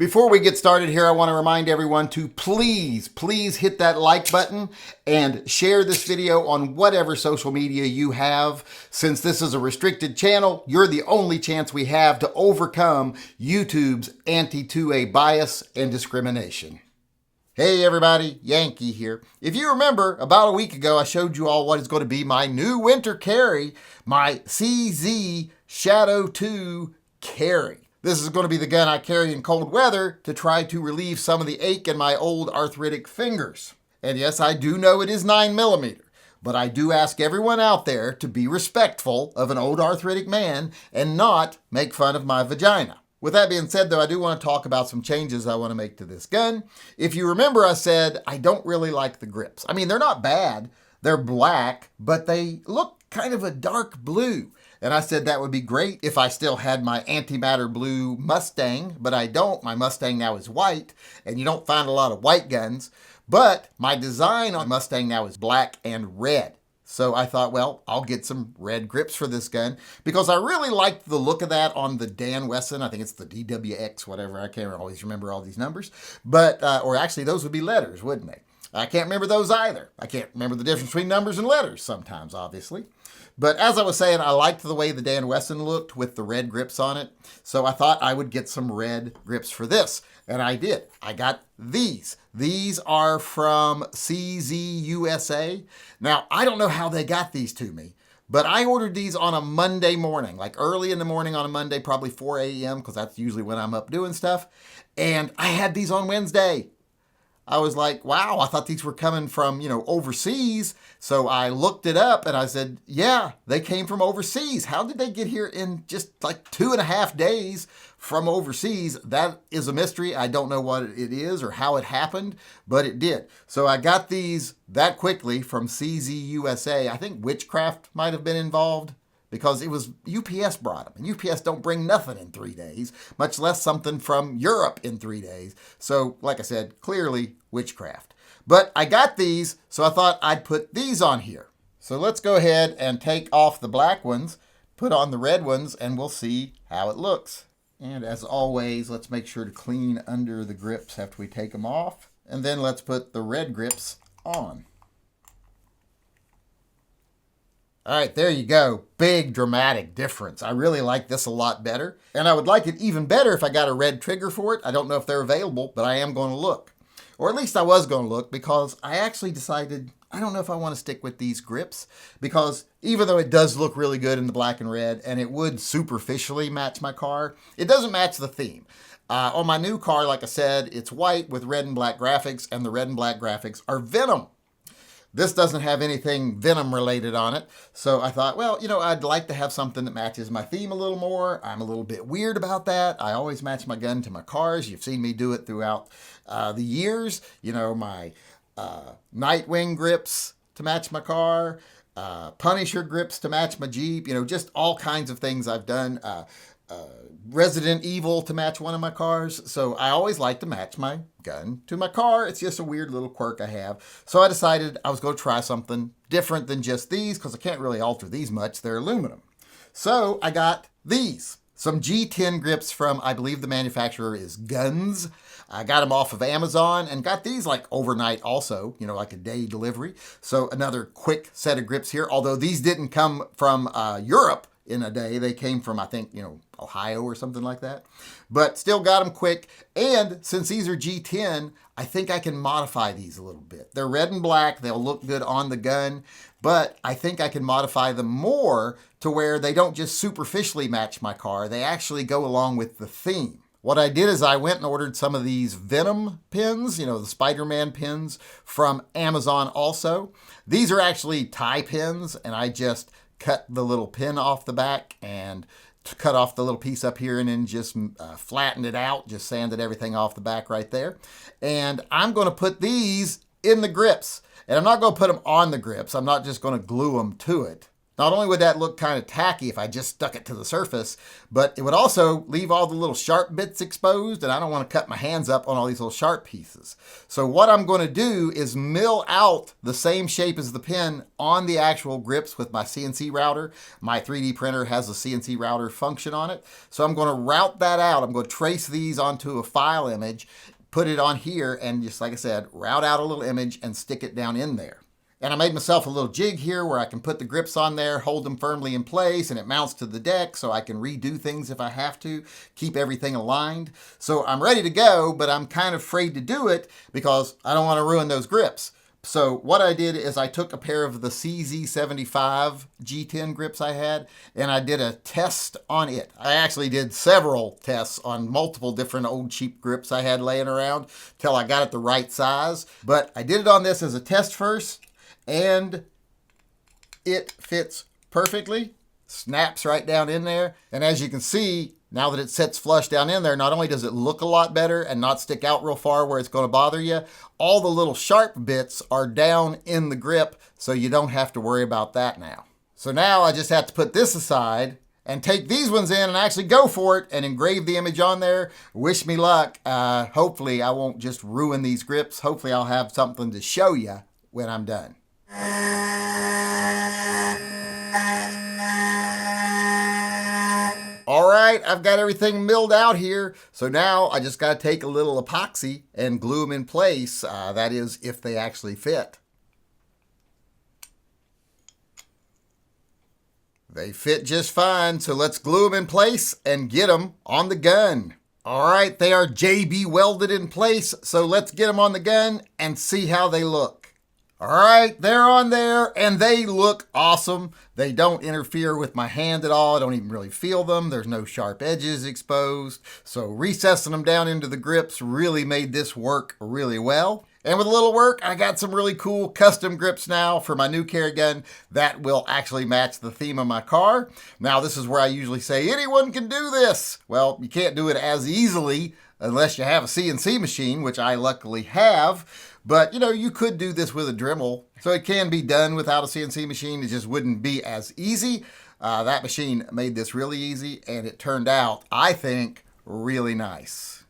Before we get started here, I want to remind everyone to please hit that like button and share this video on whatever social media you have. Since this is a restricted channel, you're the only chance we have to overcome YouTube's anti-2A bias and discrimination. Hey everybody, Yankee here. If you remember, about a week ago, I showed you all what is going to be my new winter carry, my CZ Shadow2 Carry. This is going to be the gun I carry in cold weather to try to relieve some of the ache in my old arthritic fingers. And yes, I do know it is 9mm, but I do ask everyone out there to be respectful of an old arthritic man and not make fun of my vagina. With that being said, though, I do want to talk about some changes I want to make to this gun. If you remember, I said I don't really like the grips. I mean, they're not bad. They're black, but they look kind of a dark blue. And I said that would be great if I still had my antimatter blue Mustang, but I don't. My Mustang now is white, and you don't find a lot of white guns. But my design on Mustang now is black and red. So I thought, well, I'll get some red grips for this gun because I really liked the look of that on the Dan Wesson. I think it's the DWX, whatever. I can't always remember all these numbers. But, or actually those would be letters, wouldn't they? I can't remember those either. I can't remember the difference between numbers and letters sometimes, obviously. But as I was saying, I liked the way the Dan Wesson looked with the red grips on it. So I thought I would get some red grips for this. And I did. I got these. These are from CZ USA. Now, I don't know how they got these to me, but I ordered these on a Monday morning, like early in the morning on a Monday, probably 4 a.m., because that's usually when I'm up doing stuff. And I had these on Wednesday. I was like, wow, I thought these were coming from, overseas. So I looked it up and I said, yeah, they came from overseas. How did they get here in just like 2.5 days from overseas? That is a mystery. I don't know what it is or how it happened, but it did. So I got these that quickly from CZ USA. I think Witchcraft might have been involved, because it was UPS brought them. And UPS don't bring nothing in 3 days, much less something from Europe in 3 days. So, like I said, clearly Witchcraft. But I got these, so I thought I'd put these on here. So let's go ahead and take off the black ones, put on the red ones, and we'll see how it looks. And as always, let's make sure to clean under the grips after we take them off. And then let's put the red grips on. All right, there you go. Big dramatic difference. I really like this a lot better. And I would like it even better if I got a red trigger for it. I don't know if they're available, but I am going to look. Or at least I was going to look, because I actually decided I don't know if I want to stick with these grips, because even though it does look really good in the black and red and it would superficially match my car, it doesn't match the theme. On my new car, like I said, it's white with red and black graphics, and the red and black graphics are VENOM. This doesn't have anything VENOM related on it. So I thought, well, I'd like to have something that matches my theme a little more. I'm a little bit weird about that. I always match my gun to my cars. You've seen me do it throughout the years. My Nightwing grips to match my car, Punisher grips to match my Jeep, just all kinds of things I've done. Resident Evil to match one of my cars. So I always like to match my gun to my car. It's just a weird little quirk I have. So I decided I was going to try something different than just these, because I can't really alter these much. They're aluminum. So I got these. Some G10 grips from, I believe the manufacturer is Guns. I got them off of Amazon and got these like overnight also, like a day delivery. So another quick set of grips here. Although these didn't come from Europe in a day. They came from, I think, Ohio or something like that. But still got them quick. And since these are G10, I think I can modify these a little bit. They're red and black. They'll look good on the gun. But I think I can modify them more to where they don't just superficially match my car. They actually go along with the theme. What I did is I went and ordered some of these VENOM pins, the Spider-Man pins from Amazon also. These are actually tie pins, and I just cut the little pin off the back and cut off the little piece up here and then just flattened it out, just sanded everything off the back right there. And I'm going to put these in the grips. And I'm not going to put them on the grips. I'm not just going to glue them to it. Not only would that look kind of tacky if I just stuck it to the surface, but it would also leave all the little sharp bits exposed, and I don't want to cut my hands up on all these little sharp pieces. So what I'm going to do is mill out the same shape as the pen on the actual grips with my CNC router. My 3D printer has a CNC router function on it. So I'm going to route that out. I'm going to trace these onto a file image, put it on here, and just like I said, route out a little image and stick it down in there. And I made myself a little jig here where I can put the grips on there, hold them firmly in place, and it mounts to the deck so I can redo things if I have to, keep everything aligned. So I'm ready to go, but I'm kind of afraid to do it because I don't want to ruin those grips. So what I did is I took a pair of the CZ G10 grips I had, and I did a test on it. I actually did several tests on multiple different old cheap grips I had laying around till I got it the right size. But I did it on this as a test first, and it fits perfectly, snaps right down in there. And as you can see, now that it sits flush down in there, not only does it look a lot better and not stick out real far where it's going to bother you, all the little sharp bits are down in the grip, so you don't have to worry about that now. So now I just have to put this aside and take these ones in and actually go for it and engrave the image on there. Wish me luck. Hopefully I won't just ruin these grips. Hopefully I'll have something to show you when I'm done. All right, I've got everything milled out here. So now I just got to take a little epoxy and glue them in place. That is, if they actually fit. They fit just fine, so let's glue them in place and get them on the gun. All right, they are JB welded in place, so let's get them on the gun and see how they look. All right, they're on there and they look awesome. They don't interfere with my hand at all. I don't even really feel them. There's no sharp edges exposed. So recessing them down into the grips really made this work really well. And with a little work, I got some really cool custom grips now for my new carry gun that will actually match the theme of my car. Now, this is where I usually say anyone can do this. Well, you can't do it as easily unless you have a CNC machine, which I luckily have. But, you know, you could do this with a Dremel. So it can be done without a CNC machine. It just wouldn't be as easy. That machine made this really easy, and it turned out, I think, really nice.